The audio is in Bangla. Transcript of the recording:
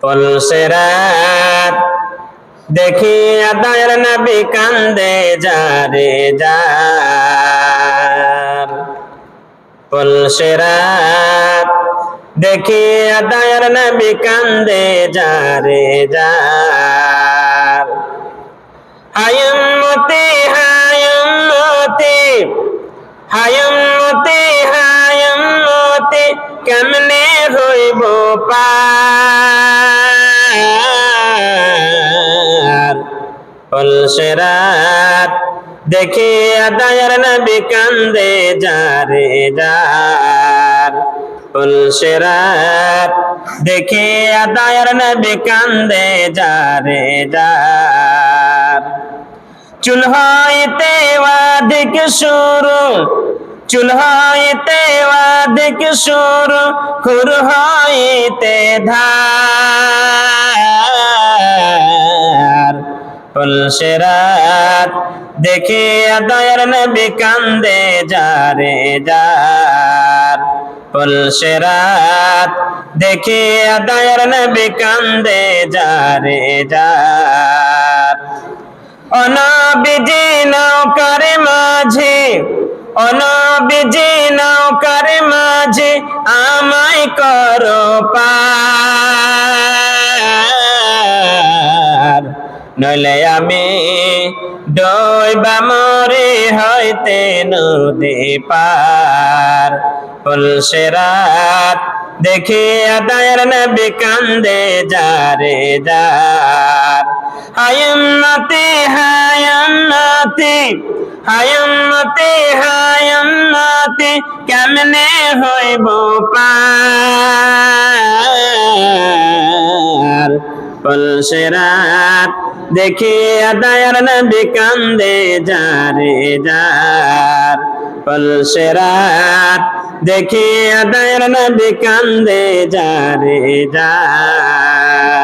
পুলসিরাত দেখিয়া দয়ার নবী কান্দে যারে যার। পুলসিরাত দেখিয়া দয়ার নবী কান্দে যারে যার। হায় উম্মতি হায় উম্মতি হায় উম্মতি হায় উম্মতি কেমনে হইব পার। পুলসিরাত দেখিয়া দয়ার নবী কান্দে যারে যার। পুলসিরাত দেখিয়া দয়ার নবী কান্দে যারে যার। চুল হইতে ওয়াদিক শুরু চুল হইতে ওয়াদিক শুরু খুর হইতে ধার। পুলসিরাত দেখিয়া দয়ার নবী কান্দে যারে যার। পুলসিরাত দেখিয়া দয়ার নবী কান্দে যারে যার। ও নবীজি নৌকার মাঝে ও নবীজি নৌকার মাঝে আমায় করো পার। নইলে আমি ডুইবা মরি হইতে নদী পার। পুলসিরাত দেখিয়া দয়ার নবী কান্দে যারে যার। হায় উম্মতি হায় উম্মতি হায় উম্মতি হায় উম্মতি কেমনে হইব পার। পুলসিরাত দেখিয়া দয়ার নবী কান্দে যারে যার। পুলসিরাত দেখিয়া দয়ার নবী কান্দে যারে যার।